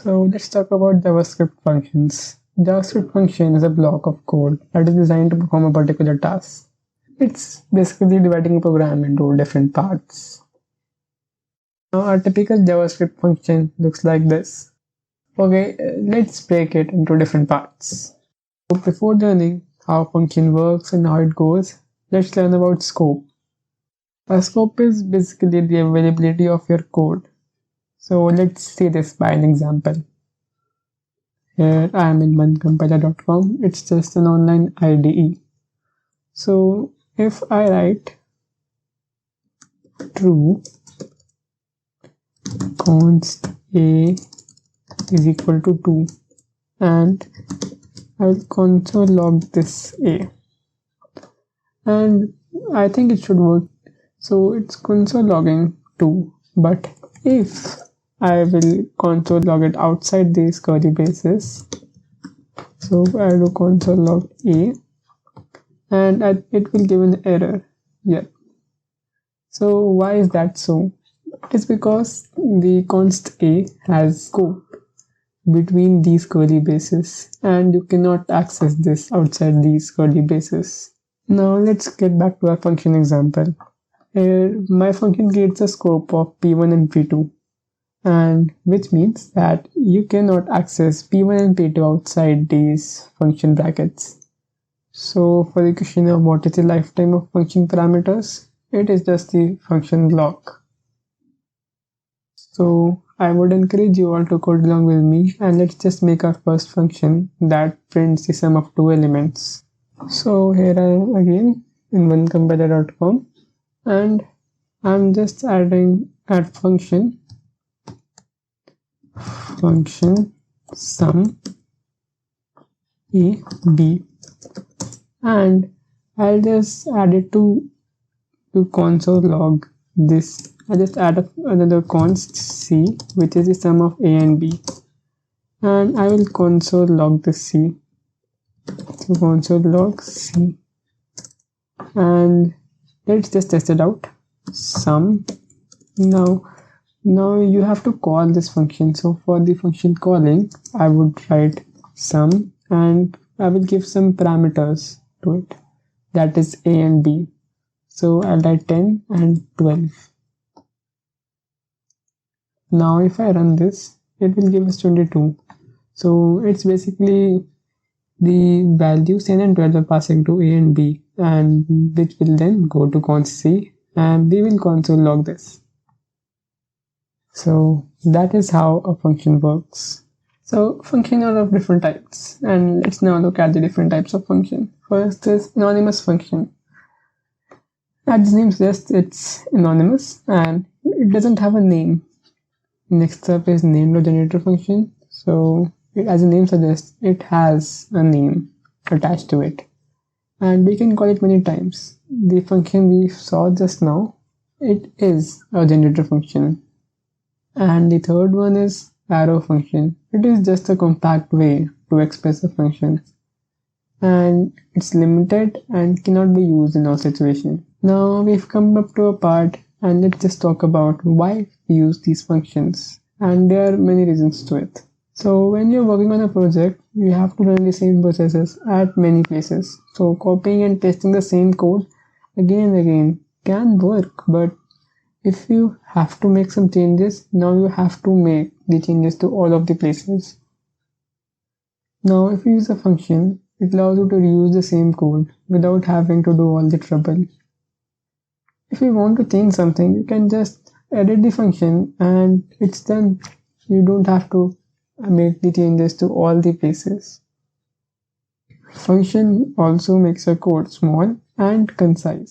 So let's talk about JavaScript functions. JavaScript function is a block of code that is designed to perform a particular task. It's basically dividing a program into different parts. Now a typical JavaScript function looks like this. Okay, let's break it into different parts. So before learning how function works and how it goes, let's learn about scope. A scope is basically the availability of your code. So let's see this by an example. Here I am in onecompiler.com. It's just an online IDE. So if I write true const a is equal to 2 and I will console log this a, and I think it should work. So it's console logging 2, but if I will console log it outside these curly braces, so I do console log a and it will give an error here. So why is that so? It's because the const a has scope between these curly braces and you cannot access this outside these curly braces. Now let's get back to our function example. Here my function creates a scope of p1 and p2, and which means that you cannot access p1 and p2 outside these function brackets. So for the question of what is the lifetime of function parameters, it is just the function block. So I would encourage you all to code along with me, and let's just make our first function that prints the sum of two elements. So here I am again in onecompiler.com, and I'm just adding add function sum a b, and I'll just add it to console log this. I just add another const c, which is the sum of a and b, and I will console log this c. So console log c, and let's just test it out. Sum. Now you have to call this function. So for the function calling, I would write sum and I will give some parameters to it, that is a and b. So I'll write 10 and 12. Now if I run this, it will give us 22. So it's basically the values 10 and 12 are passing to a and b, and which will then go to const c, and we will console log this. So that is how a function works. So functions are of different types, and let's now look at the different types of function. First is anonymous function. As the name suggests, it's anonymous and it doesn't have a name. Next up is named generator function. So as the name suggests, it has a name attached to it, and we can call it many times. The function we saw just now, it is a generator function. And the third one is arrow function. It is just a compact way to express a function, and it's limited and cannot be used in all situations. Now we've come up to a part, and let's just talk about why we use these functions, and there are many reasons to it. So when you're working on a project, you have to run the same processes at many places. So copying and pasting the same code again and again can work, but if you have to make some changes, now you have to make the changes to all of the places. Now if you use a function, it allows you to reuse the same code without having to do all the trouble. If you want to change something, you can just edit the function and it's done. You don't have to make the changes to all the places. Function also makes a code small and concise.